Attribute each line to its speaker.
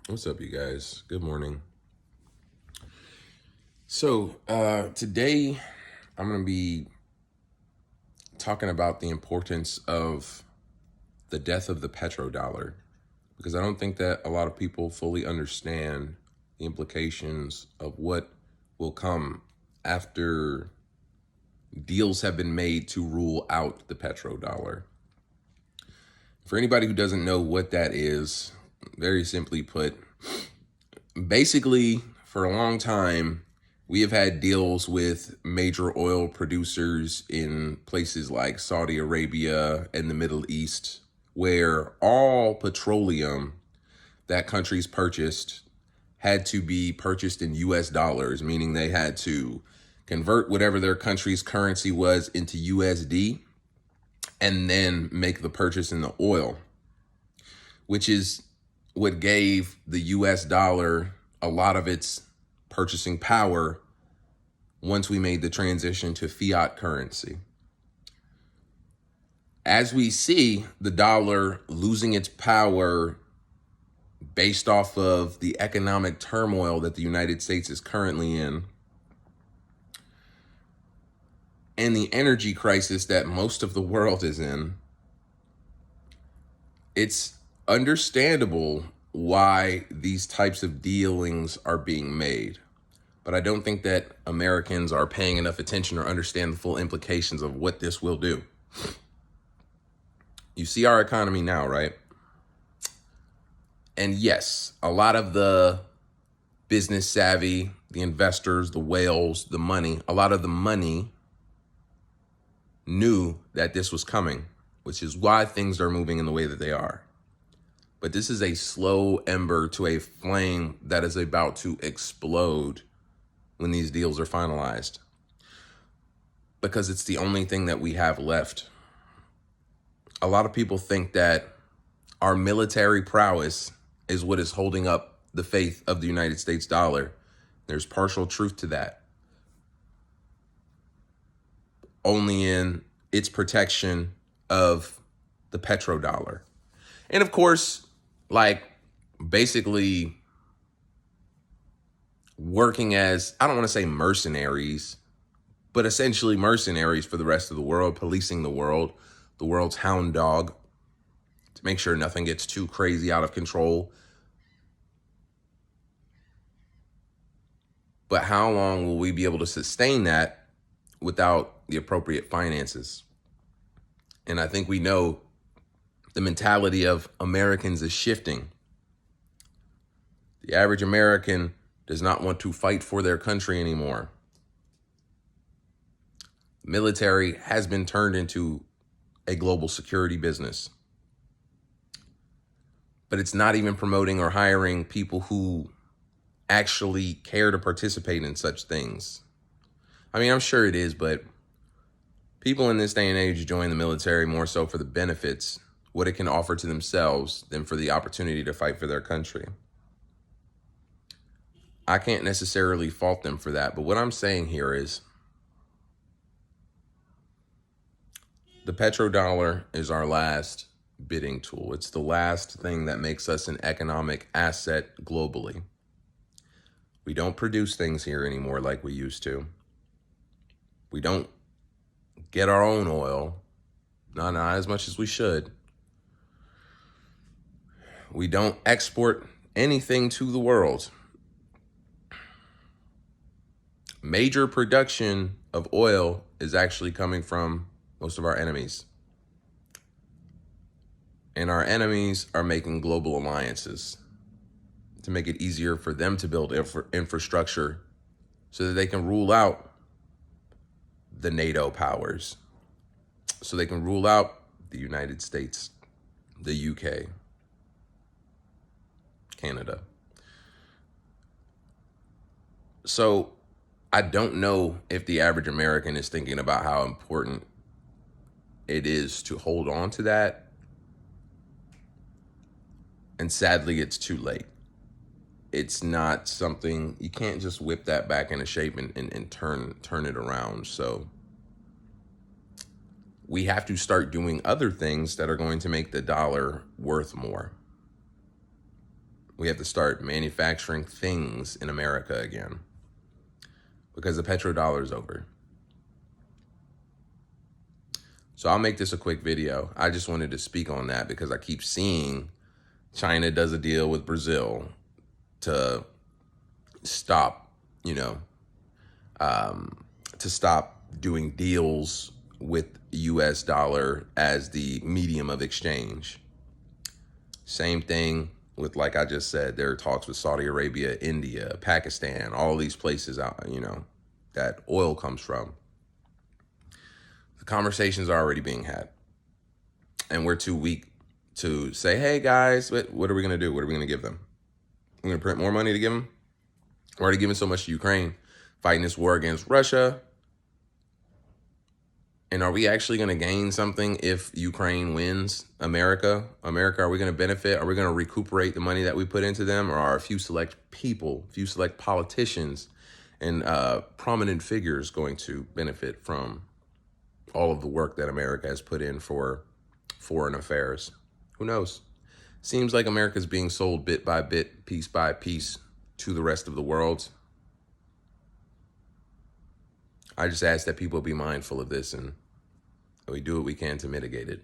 Speaker 1: What's up, you guys? Good morning. So, today I'm going to be talking about the importance of the death of the petrodollar because I don't think that a lot of people fully understand the implications of what will come after deals have been made to rule out the petrodollar. For anybody who doesn't know what that is, very simply put, basically, for a long time, we have had deals with major oil producers in places like Saudi Arabia and the Middle East, where all petroleum that countries purchased had to be purchased in US dollars, meaning they had to convert whatever their country's currency was into USD and then make the purchase in the oil, which is what gave the US dollar a lot of its purchasing power once we made the transition to fiat currency. As we see the dollar losing its power based off of the economic turmoil that the United States is currently in, and the energy crisis that most of the world is in, it's understandable why these types of dealings are being made. But I don't think that Americans are paying enough attention or understand the full implications of what this will do. You see our economy now, right? And yes, a lot of the business savvy, the investors, the whales, the money, a lot of the money knew that this was coming, which is why things are moving in the way that they are. But this is a slow ember to a flame that is about to explode when these deals are finalized, because it's the only thing that we have left. A lot of people think that our military prowess is what is holding up the faith of the United States dollar. There's partial truth to that, only in its protection of the petrodollar. And of course, basically working as, I don't want to say mercenaries, but essentially mercenaries for the rest of the world, policing the world's hound dog, to make sure nothing gets too crazy out of control. But how long will we be able to sustain that without the appropriate finances? And I think we know the mentality of Americans is shifting. The average American does not want to fight for their country anymore. Military has been turned into a global security business. But it's not even promoting or hiring people who actually care to participate in such things. I mean, I'm sure it is, but people in this day and age join the military more so for the benefits, what it can offer to themselves, than for the opportunity to fight for their country. I can't necessarily fault them for that, but what I'm saying here is the petrodollar is our last bidding tool. It's the last thing that makes us an economic asset globally. We don't produce things here anymore like we used to. We don't get our own oil, not as much as we should. We don't export anything to the world. Major production of oil is actually coming from most of our enemies. And our enemies are making global alliances to make it easier for them to build infrastructure so that they can rule out the NATO powers, so they can rule out the United States, the UK, Canada. So I don't know if the average American is thinking about how important it is to hold on to that. And sadly, it's too late. It's not something, you can't just whip that back into shape and turn it around. So we have to start doing other things that are going to make the dollar worth more. We have to start manufacturing things in America again because the petrodollar is over. So I'll make this a quick video. I just wanted to speak on that because I keep seeing China does a deal with Brazil to stop, to stop doing deals with US dollar as the medium of exchange. Same thing with, like I just said, there are talks with Saudi Arabia, India, Pakistan, all these places out, that oil comes from. The conversations are already being had. And we're too weak to say, hey guys, what are we going to do? What are we going to give them? We're going to print more money to give them? We're already giving so much to Ukraine, fighting this war against Russia. And are we actually going to gain something if Ukraine wins? America, are we going to benefit? Are we going to recuperate the money that we put into them? Or are a few select people, few select politicians and prominent figures going to benefit from all of the work that America has put in for foreign affairs? Who knows? Seems like America's being sold bit by bit, piece by piece to the rest of the world. I just ask that people be mindful of this and we do what we can to mitigate it.